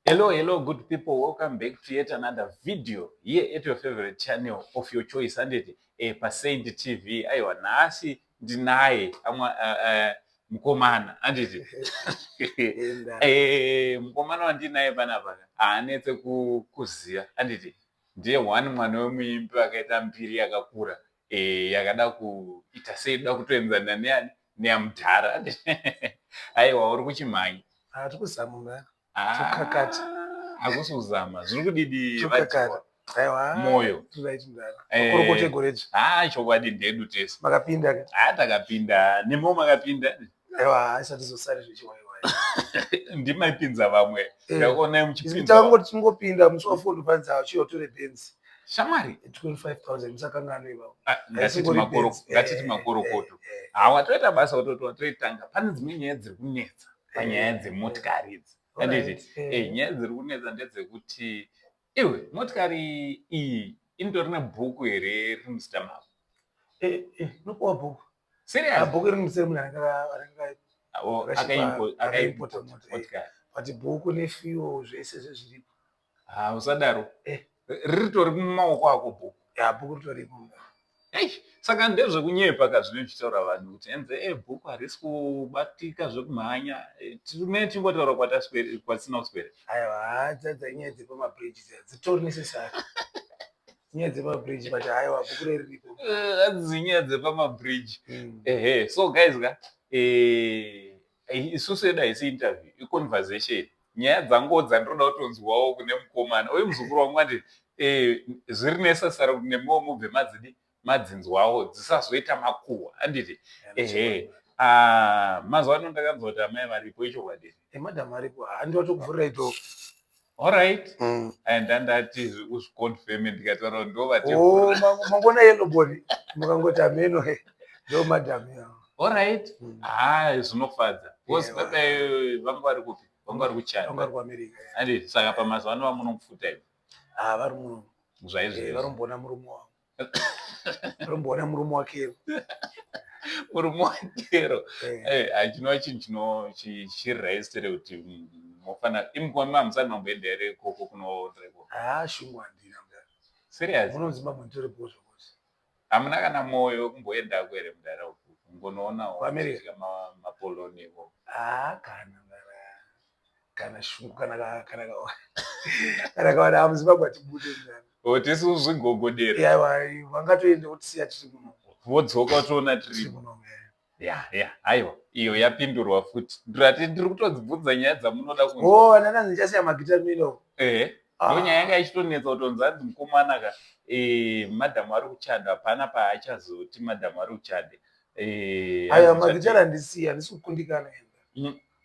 Hello, good people. Welcome back to yet another video here at your favorite channel of your choice, and it Percent TV. Aiwa nasi ndinaye mkomana anditi mkomana wandinaye panapa anetse kuziya anditi ndiye one mwana wemuimbi akaita mbiri yakakura yakada kuita seida kutoenzana neani neamudhara aiwa uri kuchimhanya tukuzama tukakati akusuzama zviri kudidi tukakati aiwa moyo korokote goreji chokwadi ndedu tese makapinda takapinda nemo makapinda aiwa asati zosari zvichiwaiwa ndimaipinza vamwe ndakuona muchipinza takangoti tingopinda musi wafondo panza chiyotore benzi shamwari 25,000 musakangano ivavo ngatiti makorokoto hawa toita basa kutotoa toitanga pane dzimwe nyaya dziri kunetsa panyaya dzemotikari idzi anditi nyaya dziri kunetsa ndedzekuti iwe motikari iyi initori nebhuku here riri musita mavo nokuwa bhuku serious bhuku riri musere munhu akaimporta motikari but bhuku nefuel zvese zvezviripo usadaro riritori mumaoko ako bhuku bhuku ritoripo saka ndezvekunyepa kazvinochitaura vanhu kuti enze bhuku harisi kubatika zvekumhanya tine timbotaura kwatisina kuswera aiwa dzadza nyaya dzepamabridge dzitori necessary nyaya dzepamabridge but aiwa bhuku riripo adzii nyaya dzepamabridge so guys isusu yedu haisi interview iconversation nyaya dzangu dzandoda kutonzwawo kune mukomana uye muzukuru wangu ati zviri necessary kuti nemowo mubve madzinzwawo dzisazoita makuhwa anditi mazuva ano ndakanzwa kuti amai varipo icho kwadiri madhamu aripo handiwatokuvhurira ito alright andandati uzviconfirme ndikataura kuti ndovate mangona yeloboni mukangoti ameno ndo madhamu yavo alright zvinofadza bcause padai vanga vari kupi vanga vari kuchanda vanga vari kuamerica anditi saka pamazuva ano vamunomufuta ivo vari muno zvaizvo varomboona murume wavo varomboona murume wakero murume wakero chinova chinhu chiriraisire kuti mofana imukoma musati mamboenda here koko kunoonreko shungu handina serious muno muzimbabwe nditoripo zvokuti hamuna kana mwoyo wekumboendako here mudara uku kungonoonawo mapoloniwo kana shungu kana kawada hamuzimbabwe hatibude tisi uzvigogodera aiwa vangatoende kutisiya tiri muno vodzoka toona tiri muno aiwa iyo yapindurwa futi ndiri kutodzibvunza nyaya dzamunoda anana ndichasiya magita mino ndo nyaya yanga ichitonetsa kutonzi anzi mukomana ka madhamu ari kuchanda hapana paachazoti madhamu ari kuchande aiwa magitara ndisiya handisi kukundikana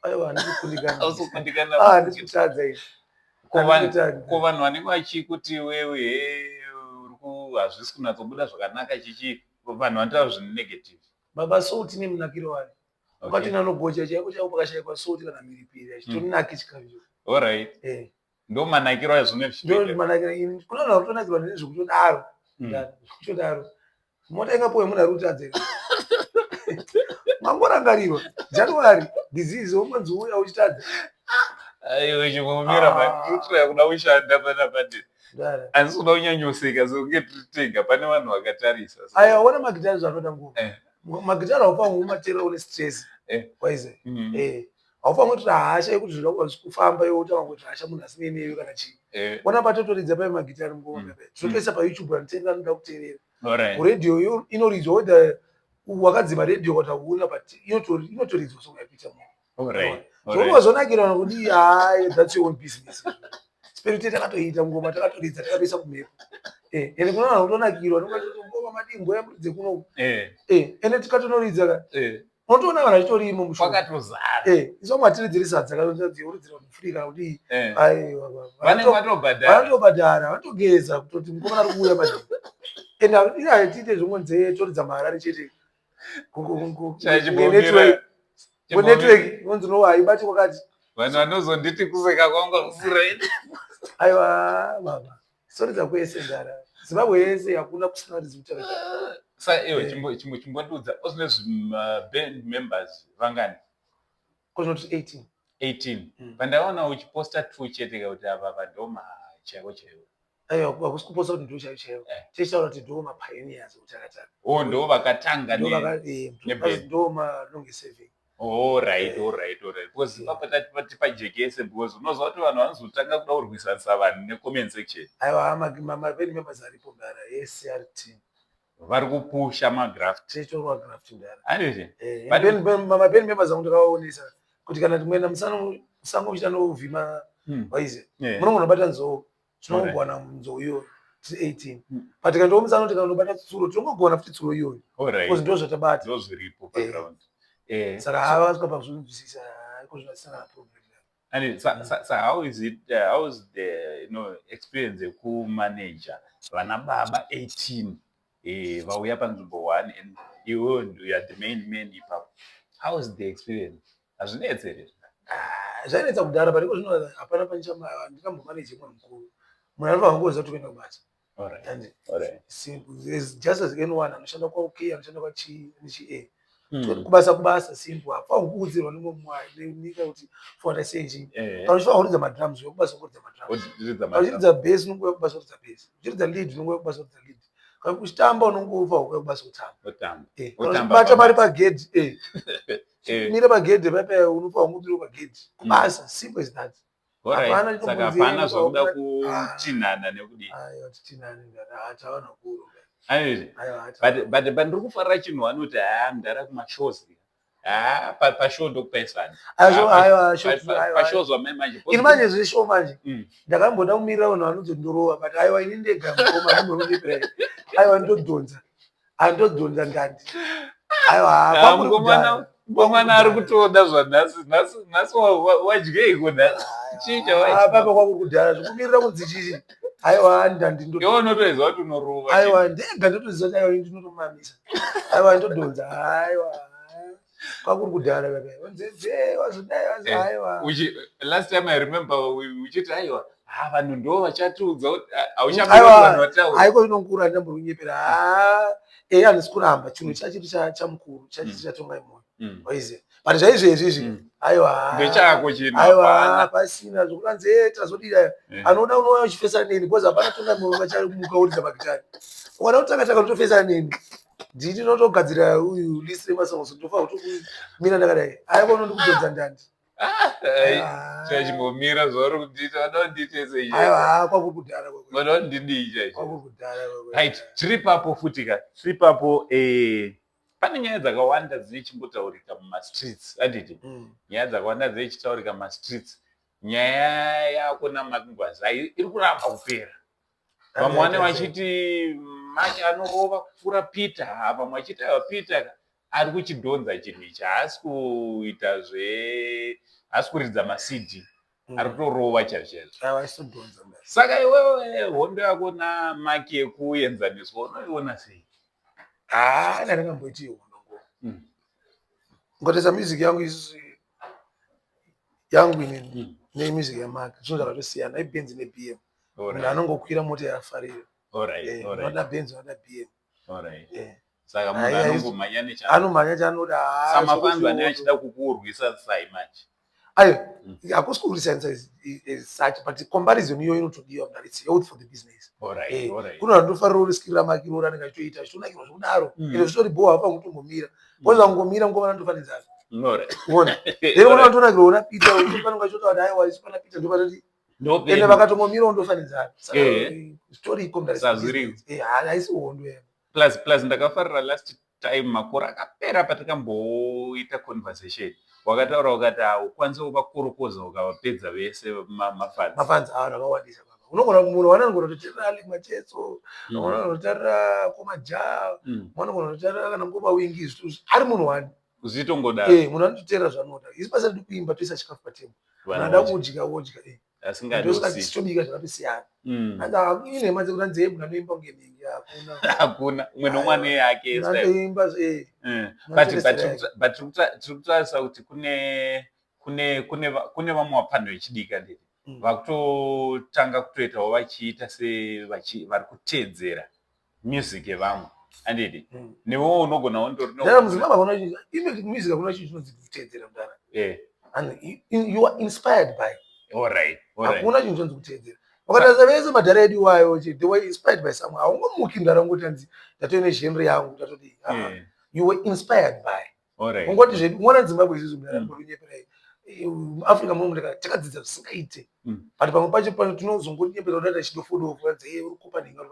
aiwa handikukundikana ndikutadza izvi ko vanhu vanenge vachikuti wewe hazvisi kunatsobuda zvakanaka chichi vanhu vanotaura zvinhu negative baba souti nemunakiro wayo ukatoina nogocha chaiko chako pakashayikwa souti kana mhiripiri achitonaki chikavicho alright ndo manakiro ayo zvino kuna vanhu vakutonakirwa nezvekutodaro kutodaro mota ingapowe munhu ari kutadza mangorangarirwa january disease womanzi uya uchitadza aiwe chingomira mandiutiraya kuda kushanda panapati handisi kuda kunyanyoseka sekunge tiri tega pane vanhu vakatarisa aiwa ona magitari zvanoda nguva magitari haufanwe umatera une stress waize haufanwe kuti hasha yekuti zvinoda kufamba iwe utanga kuti hasha munhu asine neyo kana chii ona patotoridza pai magitari mungoma zvinotoisa payoutube anotenda anoda kuteerera kuredhiyo inoridzwa weda wakadzima redhiyo kuti hauna but inotoridzwa souyapita zvokuvazvonakira kuti that's your own business spirit takatoita ngoma takatoridza takatoisa kumhepo ende kuna vanhu kutonakirwa ngoma madingo yamuridze kuno ende tikatonoridza unotoona vanhu vachitorimo mushakatozara iso matiridziri sadza kaoridzira kufurika kuti vanotobhadhara vanotogeza kutoti mukomana ari kuuya madii ende tiite zvimwe nzee toridza maharari chete network inonzi nova haibati kwakati vanhu vanozonditi kuseka kwangu kusiraini aiwa baba soridza kwese ndara zimbabwe yese hakuna kusina rizvutara sa iwe chimbondudza usine zvimaband members vangani kozvinoti 18 18 pandaona uchiposta 2 chete kuti ava vadoma chaivo chaivo. Aiwa hakusi kuposta kuti ndo chaivo chaivo. Tichitaura kuti ndo mapioneers kutakataka. Ndo vakatanga ndo long saving. Right. Because pati pajekese because unozwa kuti vanhu vanozotanga kuda kurwisanisa vanhu necomment section. Aiwa mapeni members aripo ndara SRT. Vari kupusha magraft. Tichitorwa graft ndara. Andizve. Mapeni members angu ndakaonesa kuti kana timwena musango kuchita novhima waize. Munongona bata nzou. Tinongona nzou iyo 18. But kana ndomusano tikandobata tsuro tinongona futi tsuro iyo. Because ndo zvatabata. Ndo zviripo background. Saka hava skapa zvinobvisisa kozvinasana problem. And so how is the experience yekumanager vana baba 18 vauya panzvimbo 1 and you are the main man ipapo? How is the experience? Hazvinetse here? Zvainetsa kudhara but iko zvino hapana panchama ndikambomanage mwana mukuru. Munhu anofa wangoza kuti kuenda kubasa. Alright. Simple. It's just as anyone anoshanda kwa OK anoshanda kwa chi kubasa simple apa ukudzirwa nenyika kuti for senji pauchifa kuridza madrums yokubasa kuridza madrums uchiridza bass unongo kubasa kuridza bass uchiridza lead unongo kubasa kuridza lead kana kuchitamba unongo kubasa kutamba bata mari pagedhi mira pagedhi papa unofa kudiro pagedhi kubasa simple as that. Saka hapana zvakuda kutinhana nekudii. Aiwa titinhane hataona kuro. But ndiri kufarira chinhu vanoti ndara kumashows. Pashow ndokupaisana. Pashows wamanje. Ini manje zvishow manje. Ndakamboda kumirira vanhu vanozondorova but aiwa ini ndega mukoma ndimuripira. Aiwa ndodonza. Andodonza ndandi. Aiwa Ngomwana ari kutoda zvanhasi wadyei kunhasi. Papa kwangu kudhara zvikumirira kunzi chichi. Aiwa ndandi ndo. Iwe unotoziva kuti unorova. Aiwa ndega ndotoziva kuti aiwa ndinotomamisa. Aiwa ndodonza. Aiwa. Kwakuri kudhara baba. Nzeze wazodai aiwa. Last time I remember uchiti aiwa vanhu ndo vachatiudza kuti auchamboona wataura. Aiko inongura ndamborunyepera. Handisi kuramba chinhu chachiri chamukuru chachiri chatonga imoyo. Waize. But zvaizvezvi aiwa ndechako chinhu aiwa pasina zvokuranze tazodira anoda unouya uchifesana neni because hapana tonga imoyo vachamuka uridza magitari. Ukada kutanga kutofesana neni ndini ndinotogadzira uyu list remasongs ndofa kutomira ndakadai aiwa unondikudonza ndandi. Chachimbomira zvauri kundita vada kunditese izvi. Aiwa kwakuri kudhara kwakuri. Vada kundidii chaizvo. Kwakuri kudhara kwakuri. Right, tiri papo futika. Tiri papo pane nyaya dzakawanda dzichimbotaurika mumastreets anditi. Nyaya dzakawanda dzichitaurika mumastreets. Nyaya yako namakungwaza iri kuramba kupera. Vamwe vane vachiti Maki anorova kupfuura Peter, vamwe vachiti Peter ari kuchidhonza chinhu ichi, haasi kuita haasi kuridza masidhi, ari kutorova chaizvo. Saka iwewe hondo yako naMaki yekuenzaniswa unoiona sei? Ndakamboiti hondo ngotesa music yangu isusu yangu nemusic yaMaki zvinhu zvakatosiyana. iBenz neBM munhu anongokwira mota yafarira. Vanoda Benz vanoda BM. Saka munhu anongomhanya anomhanya chaanoda. Samafanzwa ane achida kukurwisa sai manje. Hakusi kurwisa such but comparison iyo inotodiwa but it's health for the business. Kuna vandofarira urisikirira Maki iro ranenge achitoita achitonakirwa zvokudaro ino zvitori boha hapa kutongomira kwanza kungomira ngomana ndofanizana. Uona lero kuna vantonakirwa una Peter unofanira achitotaura kuti aiwa isi pana Peter ndofanati ende vakatomomira undofanizana. Story ikomda haisi hondo yena. Plus ndakafarira last time makore akapera patikamboita conversation wakataura ukati ukwanisa kuvakorokoza ukavapedza vese mafanzi ava akawandisa baba. Unogona munhu wanogona kutotarira Ali Machetso, unogona kutotarira Komaja, unogona kutotarira kana Ngoma Wingi ari munhu wani uzitongodaro. Munhu anototeerera zvanoda isi basa riri kuimba toisa chikafu patemu vanada kudya wodya asingachitobika zvakatosiyana. Ine hama dzekuti nzee munhu anoimba ngeningi hakuna umwe nomwana yake anoimba but tiri kutarisa kuti kune vamwe vapanho vechidika ndiri vakutotanga kutoitawo vachiita vari kuteedzera music yevamwe andidi newewo unogona music hakuna chinhu chinonzi kuteedzera mudara. and you are inspired by. All right. Hakuna chinhu chonzi kuteedzera. Ukatarisa vese madhara edu iwayo they were inspired by someone. Haungomuki ndarangoti hanzi ndatoine genre yangu ndatoti you were inspired by. Ungoti zvedu mwana Zimbabwe izvizvi mundarangorinyepera Africa muno takadzidza zvisingaite. But pamwe pacho tinozongonyepera kudada chidofodofu anzi uri kupa nhinga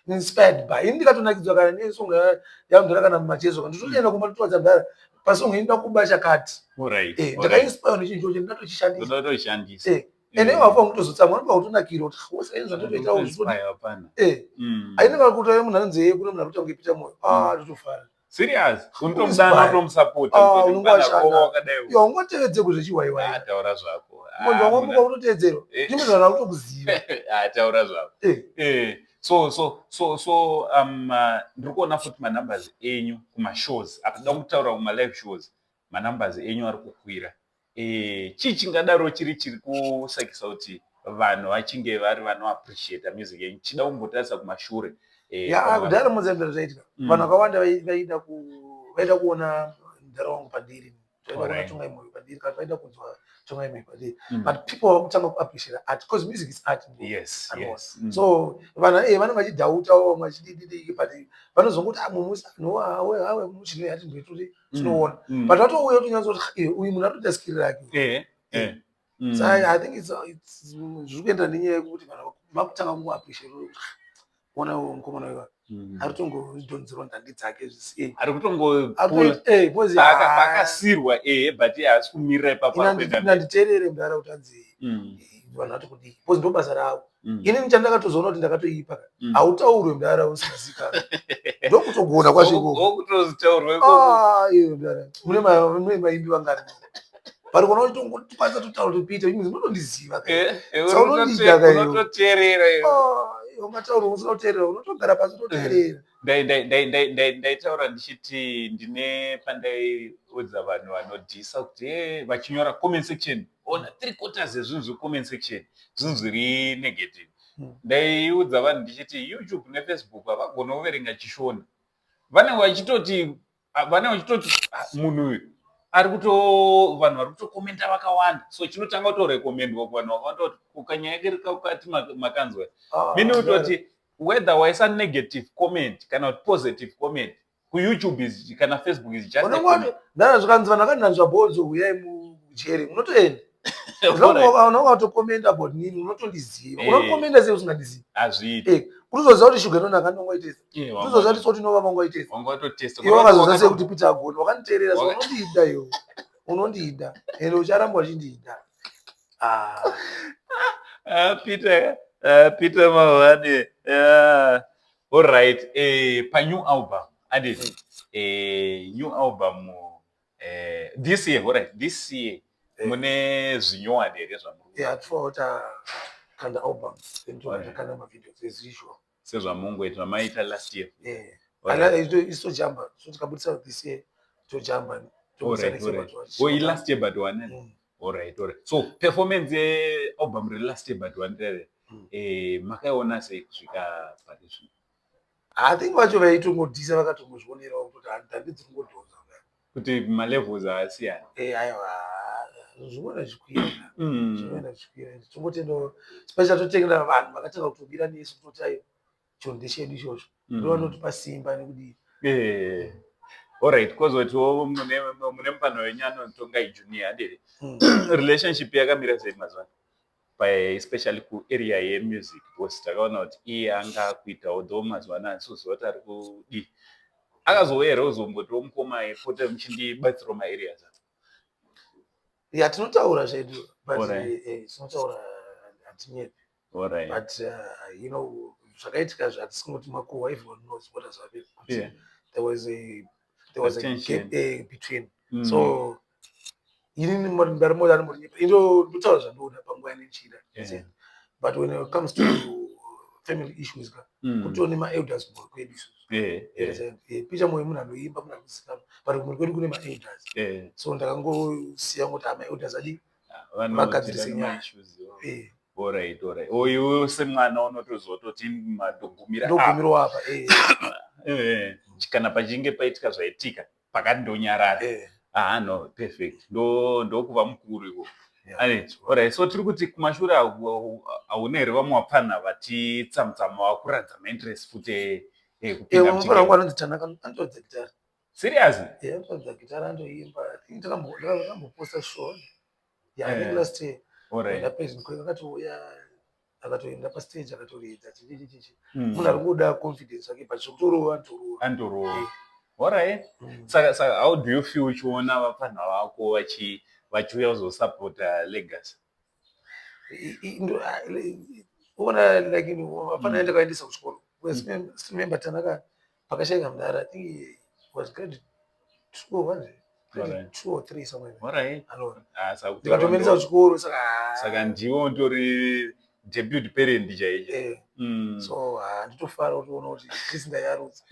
inspired by. Ini ndikatonakidzwa kana nesonga yamudhara kana mumachezo nditoenda kumatotowadza mudhara pasonga inoda kubasha kati. Ndakainspire nechinhu chocho ndinatochishandisa. Ene wafa kutozotsamwa anoba kutonakira kuti usaenzwa ndotoita uzvoti ainenge kuti munhu anonzi kune munhu arikuita ngepita moyo ndotofara serious unotomudana unomusupport ungotevedze kuzvechiwaiwai taura zvako munhu wamwamuka unoteedzerwa ndimuzvana kutokuziva taura zvako so ndiri kuona futi manumbers enyu kumashows apida kutaura kumalive shows manumbers enyu ari kukwira chii chingadaro chiri kusakisa kuti vanhu vachinge vari vanoappreciate music yenyu chida kumbotarisa kumashure kudhara muzambira zvaitika vanhu vakawanda vaida kuona mudhara wangu padiri vaida tongai moyo padiri kana vaida kunzwa tongai moyo padiri but people vakutanga kuappreciate art because music is art. Yes. So vanhu vanenge vachidhautawo vachidididiki but vanozongoti mumusi hawe muchino yatindoitoti tinoona but vatouya kutonyanzoti uyu munhu atoita skill rake. So I think zviri kuenda nenyaya yekuti vanhu vakutanga kungoappreciate ona mukomana wewa ari kutongodonzerwa ndandi dzake zvisi ari kutongopakasirwa but haasi kumirira ipapanditerere mudhara kuti anzi vanhu vati kudii because ndo basa ravo. Inini chandakatozoona kuti ndakatoipa hautaurwe mudhara usingazikana ndokutogona kwazvimudhara mune maimbi vangari vari kuona kuti tongokwanisa totaura topita imwe zinotondiziva unototeerera ungataura usina kuteerera unotogara pasi utoteerera. Ndaitaura ndichiti ndine pandaiudza vanhu vanodhisa kuti vachinyora comment section ona 3/4 zezvinhu zvecomment section zvinhu zviri negative. Ndaiudza vanhu ndichiti YouTube neFacebook havagona kuverenga chishona. Vanenge vachitoti munhu uyu vanhu vari kutokomenta vakawanda so chinotanga kutorekomendwa kuvanhu vakawanda ukanyaya yake rikakati makanzwa mini utoti whether waisa negative comment kana positive comment kuYouTube kana Facebook is just ndana zvikanzi vanhu vakananzva bhonzo uyai mujeri unotoenda unokatokomenta about nini unotondiziva unokomenta sei usingandizivi hazviiti kutozoziva kuti shuga inona kanongoitesa kutozoziva kuti soti nova mangoitesa iwe wakazoziva sei kuti Peter Agoni wakanditeerera so unondiida iwe unondiida ende ucharamba uchindiida Peter Mahwane all right panew album aditi new album this year all right this year mune zvinyowa here zvamuri kanda album ndokanda mavideos as usual sezvamungoita maita last year isojamba so tikabudisa this year tojamba last year but one all right so performance yealbum last year but one makaiona sei kusvika parizvino? I think vacho vaitongodhisa vakatongozvionerawo kuti handidzi kungodhoza kuti malevels asiyana aiwa zvimweni zvikwira tongotendawo special totengera vanhu vakatanga kutobira nesu kutoti ayo chiro ndechedu izvozvo ndovanotipa simba nekudii alright because watiwo mune mupano wenyano tongai junior adere relationship yakamira sei mazuva especially kuarea yemusic because takaona kuti iye anga kuitawo though mazuva ano andisoziva kuti ari kudii akazouya here uzombotiwo mukoma epote muchindibatsirawo maareas tinotaura zvedu but tinotaura hatinyepi but you know zvakaitika zvatisingoti makohwa everyone knows what has happened there was a gap between so inini ndari modani murinyepa ndotaura zvandoona panguva nechida but when it comes to family issues kutone maelders mhuri kwedu picha moyo munhu anoimba munhu anozikanwa but kumhuri kwedu kune maelders so ndakangosiya ngoti maelders adi vagadzirise nyaya alright uyu semwana unotozototi ndogumirwa apa kana pachinge paitika zvaitika pakati ndonyarara no, perfect. Ndo kuva mukuru iko. Alright, so tiri kuti kumashure hauna here vamwe vapfana vatitsamutsama vakuratidza mainterest futi kupinda mufana wangu anonzi Tanaka anotodza gitara. Seriously? Anotodza gitara andoimba. Ndakamboposta show. I think last year. President Kweka akatoenda pastage akatoridza chichi. Munhu ari kuda confidence yake pachotoro andoro. Alright. Saka how do you feel uchiona vapfana vako vachiuya kuzosupporta Legacy? Ona like vapfana enda kaendesa kuchikoro. Remember Tanaka pakashayika mudara. I think he was grade 2 or 2 or 3 somewhere. Alright. Ndikatomenesa kuchikoro saka ndiwo ndori debut parent chaicho. So nditofara kutoona kuti tisingayarudza.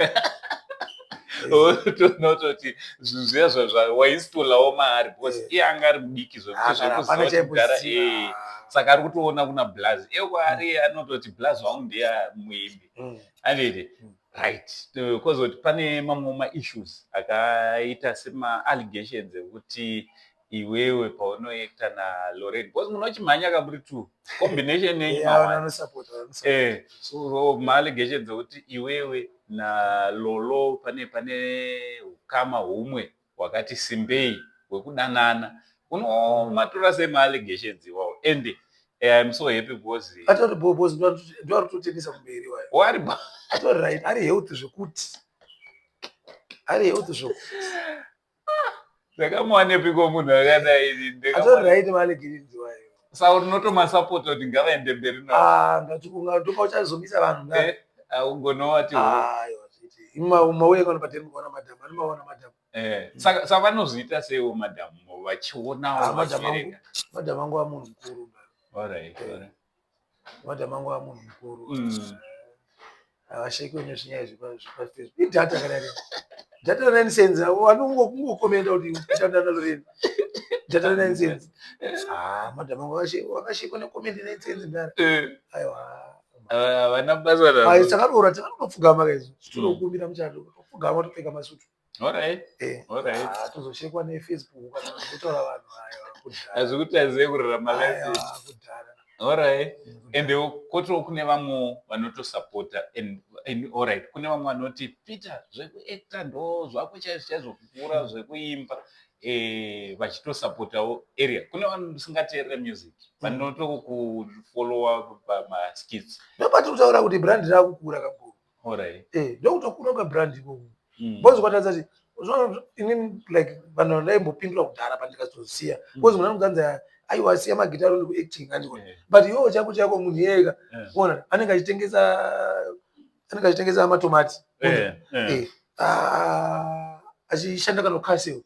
Tonototi zviya zvawaisitolawo mari because iye anga ari mudiki zvekuzogara saka ari kutoona kuna Blazi ari anototi Blazi wangu ndiye muimbi anditi right because kuti pane mamwe maissues akaita sema-allegations ekuti iwewe paunoekta naLorraine because munochimhanya kamuri 2 combination yenyu so ma-allegations ekuti iwewe naLolo pane ukama humwe wakati simbei hwekudanana unomatora sema-allegations iwawo and I'm so happy because atori bobozi ndo ari kutotengesa kumberi wari atori right ari health zvekuti ndakamuwanepiko munhu akadai atori right ma-allegations iwayo saka unotomasapota kuti ngavaende mberi nao ngatikunga ndopa uchazomisa vanhu augonowati mauye kana patemu kuona madhamu anomaona madhamu saka vanozoita seiwo madhamu vachionawo madhamu angu amunhu mukuru madhamu angu amunhu mukuru havashaikiwe nezvinyaya zvepafacebook idhata kadai data nanisense vanongokomenda kuti uchanda naLorraine data nanisense madhamu angu vakashikwa nekomende nanisense ndara aiwa havana basa navo takadora takanopfugama kaizvo titokumbira muchato topfugama topfeka masutu tozoshekwa nefacebook kana totaura vanhu hazvikuti azive kurarama kudhara ende kotoo kune vamwe vanotosapota alright kune vamwe vanoti Peter zvekuacta ndo zvako chaizvo kupfuura zvekuimba vachitosapotawo area kune vanhu usingateerera music vanotokufollowa pamaskits nobati kutaura kuti brand rakukura kakuru ndokutokura kwebrand ikoko bozi kwatadza kuti inini like vanhu vandaimbopindura kudhara pandikazosiya bozi munhu anoganza aiwa siya magitari uri kuacting andikona but iwewo chako chako munhu yega ona anenge achitengesa matomati achishanda kana kukaseo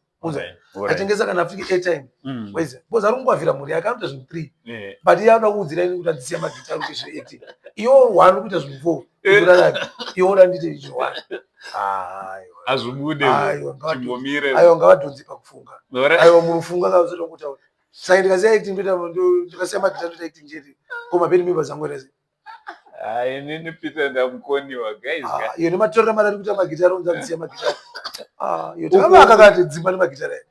atengesa kana Africa airtime waiza bozi ari kungwavhira mhuri yake anoita zvinhu 3 but iye anoda kuudzira ini kuti andisiya magitari kuti zveacting iwo 1 kuita zvinhu 4 urarami iwo oda ndite izvo 1 azvibude chimbomire aiwa ngavadhonzi pakufunga aiwa munhu funga kauzotongutaura saka ndikasiya acting ndikasiya magitari ndoita acting chete komapeni mimba zangu rese inini Peter ndamukoniwa guys iyo nematorera mari kuita magitari unza ndisiya magitari iyo takavaka kati dzimba nemagitari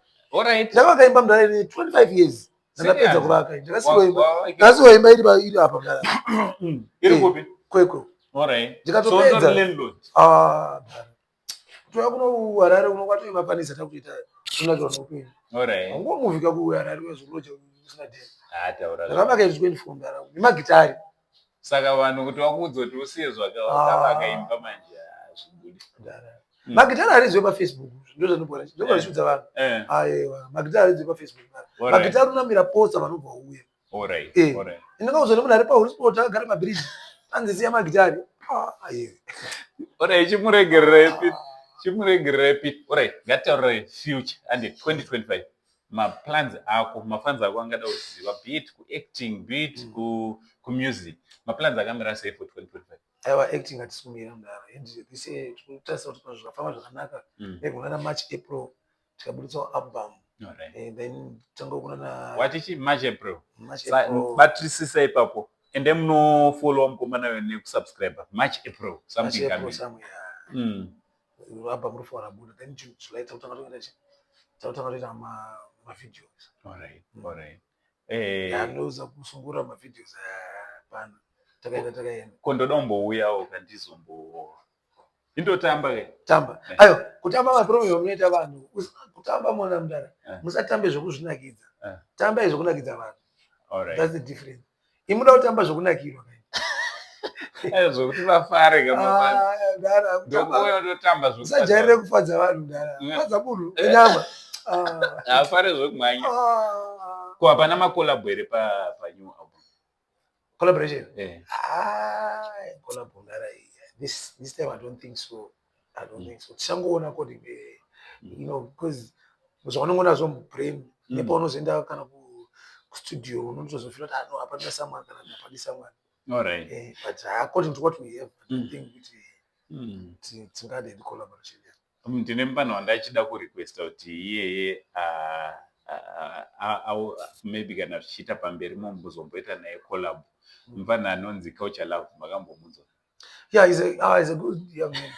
ndakakaimba mudhara ine 25 years ndakapedza kuvaka ndakasiwoimba iri apa mudhara iri kupi kwekwe ndikatopedza kutoya kuno Harare uno kwatoimafanisa takuita tunakirwa noupenyu angomuvhika kuHarare wezvoroja usina dhera ndakavaka iri 24 mudhara nemagitari saka vanhu kuti vakuudza kuti usiye zvakavakaimba manje hazvibudi magitari hariziwe pafacebook ndozvanobora zvichudza vanhu aiwa magitari hariziwe pafacebook magitari unamira posta vanobva uya ndingauzo nemunhu ari paHosport akagara mabiriji anzisiya magitari chimuregerere Pete ngataurire future and 2025 maplans ako mafans ako angada kuziva be it kuacting be it kumusic maplans akamira sei for 2025 aiwa acting hatisikumira mudara ise tikutarisa kuti pano zvakafamba zvakanaka nekunana March April tikabuditsawo album then tanga kunana watichi March April batrisisa ipapo ende munofollowa mukomana wene nekusubscriber March April something album rufo rabuda then July takutanga toenda tautanga kuita mavideos. Alright. Ndinoza kusungura mavideos pana takaenda kondodombouyawo kandizombo indotamba ke tamba ayo kutamba mapromo munoita vanhu kutamba mona mudara musatambe zvokuzvinakidza tamba zvokunakidza vanhu. That's the difference. Imuda kutamba zvokunakirwa zvokuti vafare ndokuyootamba usajairire kufadza vanhu mudara fadza munhu wenyama afare zvokumhanya ko hapana makolabho here panew album collaboration collab mudara this time I don't think so tichangoona kodi because zvaunongoona zvo mubrain nepaunozoenda kana kustudio unotozofila kuti hapana someone kana hapana someone. But according to what we have, I don't think tingade collaboration. Ndine mupano wandachida kurequesta kuti iyeye maybe kana zvichiita pamberi mumbuzomboita naye collab mupano anonzi Culture Love makambomunzwa? Yeah, he's a good young man.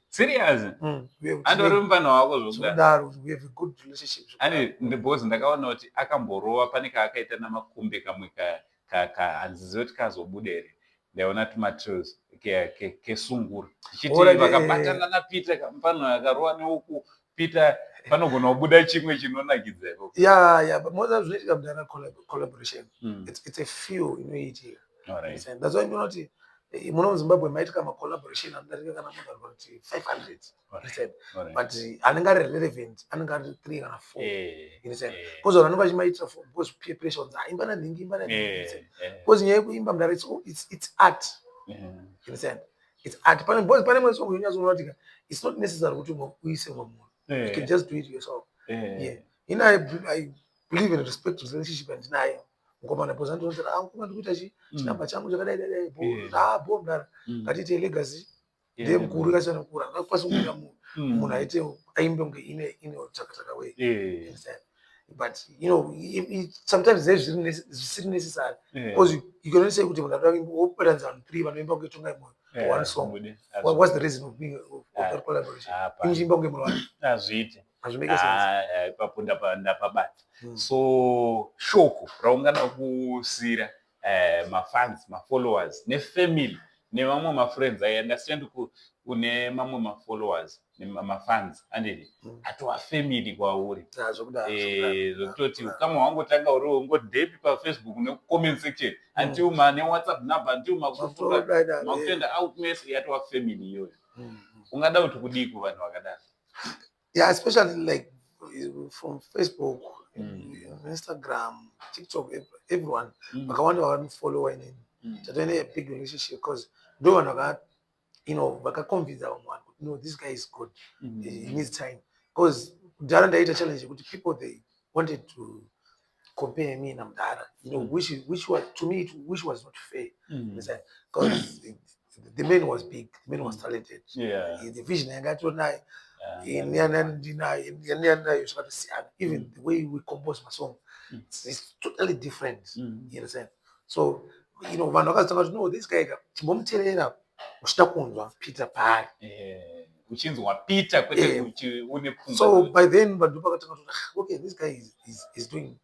Serious? Andori mupano wako zvokudaro. We have a good relationship. Because ndakaona kuti akamborowa pane kaakaita namakumbe kamwe hanzizi kuti kazobuda here. Ndaiona tumatrails kesungura chiti vakabatana naPeter kamupano akarowa neuku Peter panogona kubuda chimwe chinonakidza ikoko. Yeah, but more than zvinoitika mudara collaboration. It's a few inoitika. That's why ndinoti muno muZimbabwe maitika macollaboration anodarika kana munhu kuti 500 but anenge ari relevant anenge ari 3 kana 4 because vanhu vachimaitira for because peer pressure imba nanhingi because nyaya yekuimba mudara it's art. It's art. Pane mwe song inyazoona kuti it's not necessary kuti uise mwe munhu. You can just do it yourself. I believe in respect to relationship and nayo ngoma napo zandonzera ngoma ndikuita chinamba changu chakadai bo mudara ngatiite legacy ndiye mukuru kasiyana kura ngakwasungira munhu aite aimbe kunge ine chakataka way. But sometimes zvisiri necessary because you can only say kuti munhu operanza vanhu 3 vanoimba kunge tonga imwe one song. What's the reason of being of that collaboration? Imba kunge munhu azviite ipapo ndapabata. So shoko raungada kusira mafans mafollowers nefamily nevamwe mafriends. I understand une mamwe mafollowers nemafans andini atova family kwauri zvokutoti kama wangotanga uri ungoti ndepi paFacebook necomment section until mane WhatsApp number until makufenda outmess yatova family iyoyo. Ungada kuti kudiko vanhu vakadaro? Yeah, especially like from Facebook, Instagram, TikTok, everyone. Wakawanda wanofollow and then a big relationship because no one got convince someone, this guy is good. He needs time. Because during the challenge, people they wanted to compare me and Amdara, which was to me which was not fair. Because the man was big, the man was talented. The vision I got tonight. Even the way we compose my song, it's totally different. You understand? So, vanhu vakazotanga no, this guy chimbomuteerera uchida kunzwa Peter pari. Uchinzwa Peter kwete uchi une pfungwa. So by then vanhu vakatanga kuti okay, this guy is doing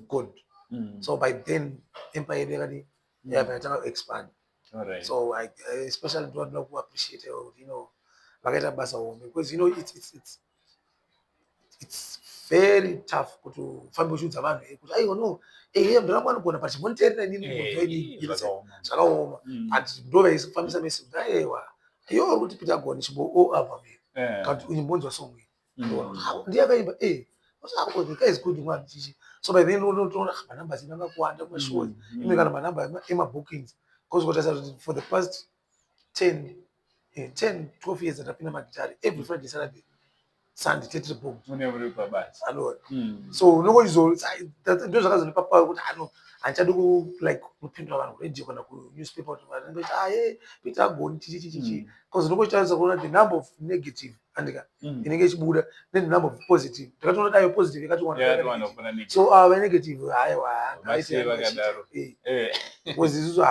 good. So by then empire yakati yakatanga expand. So I especially do not appreciate vakaita basa hombe because it's very tough kuti ufambe uchiudza vanhu kuti aiwa no ndoramba anogona but moniteerera inini zvakaoma but ndo vaifambisa mese kuti aiwa iwo kuti Peter Goni chimbo album kuti unyimboonzwa song ndiye akaimba the guy is good man chichi. So by then unotoona manamba zinanga kuwanda kumashows imwe kana manamba emabookings because what I said for the past 10-12 years atapinda magitari every Friday Saturday Sunday tetribom unevuri pabasa so nongoizo ndo zvakazonipa power kuti anchadi like kupindura vanhu radio kana kunewspaper kuti vanhu ngoita Peter Goni chichi because nongochitarise kuona the number of negative andika inenge ichibuda then the number of positive takatoona dayo positive yakati so negative aiwa vakadaro because isusu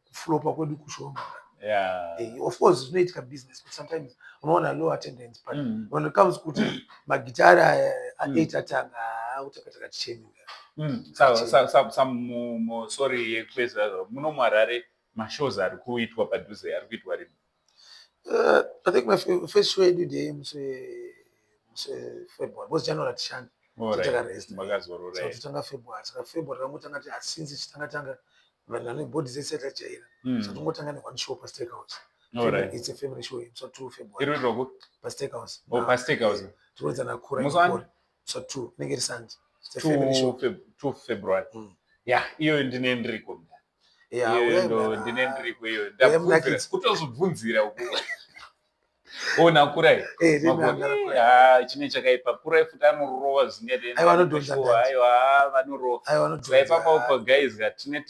kuflopa kwedu kushoma Of course zvinoitika business but sometimes unoona low attendance but when it comes kuti magitara a8 atanga utakataka ticheminga. Sorry yekupedza muno muHarare mashows ari kuitwa padhuze ari kuitwa rini? I think my first show I did February was January tishani. Makazorora. So tutanga February. Saka February ramutanga ti since chitanga vanhu body zeseta chaira. So tungotanga ne one show pa Steakhouse. It's a family show. So 2 February. Iri roko pa Steakhouse. Pa Steakhouse. Tuweza na kura. So 2 ningiri Sunday. It's a family show. 2 February. Yeah, iyo ndine ndriko. Iyo ndo ndine ndriko iyo. Ndabvunzira kutozobvunzira uko. Ona kurai. Chine chakaipa kurai futi anorova zingade. Aiwa vanorova. Saipa guys tine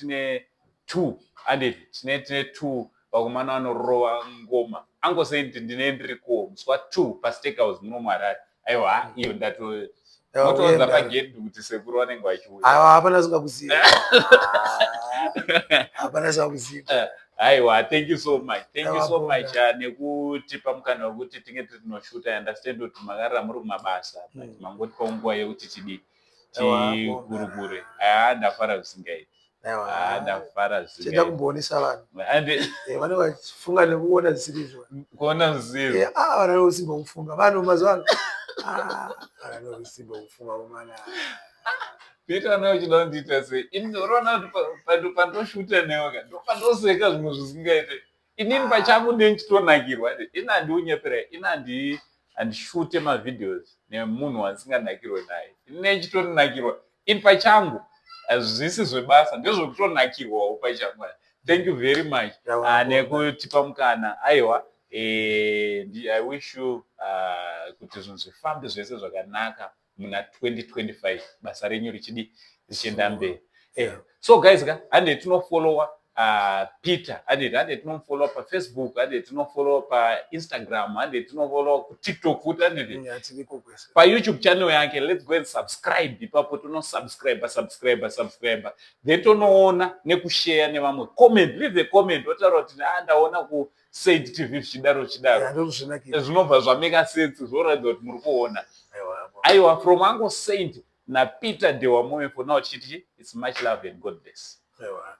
2 and tine 2 vakomana vanorova ngoma. Ango saint ndine ndriko muswa 2 pa Steakhouse muno muHarare. Aiwa iyo ndato motoza pagedhi kuti sekuru vanenge vachiuya. Hapana singakuziva. Hapana singakuziva. Aiwa, thank you so much. Thank you so much nekutipa mukana wekuti tinge tinoshuta. I understand kuti makarara muri kumabasa but mangotipa nguva yekuti tikurukure. Ndafara zvisingaiti. Ndafara zvisingaiti. Chenda kumboonesa vanhu. Vanenge vachifunga nekuona zvisizvo. Kuona zvisizvo. Vanenge vasimba kufunga. Vanhu mazuva ano. Vanenge vasimba kufunga vomana. Peter nayo chidondiita sei indorona kuti pandoshuta newe ndopandoseka zvimwe zvisingaite inini pachangu ndenchitonakirwa ina ndiunyepera ina handishute mavideos nemunhu wandisinganakirwe naye ine nchitonakirwa ini pachangu hazvisi zvebasa ndezvekutonakirwawo pachangu. Thank you very much nekutipa mukana. Aiwa I wish you kuti zvinhu zvifambe zvese zvakanaka muna 2025 basa renyu richienda mberi. So guys hande tinofollowa Peter hande tinofollowa pa Facebook hande tinofollowa pa Instagram hande tinofollowa ku TikTok futi hande pa YouTube channel yake. Let's go and subscribe ipapo subscribe then tonoona nekushare nevamwe. Comment, leave a comment wataura kuti ndaona ku Said TV zvidaro zvinobva zvameka sense zvoratidza kuti muri kuona. Aiwa, from Uncle Saint na Peter Dewamoyo for now chiti it's much love and God bless. Aiwa.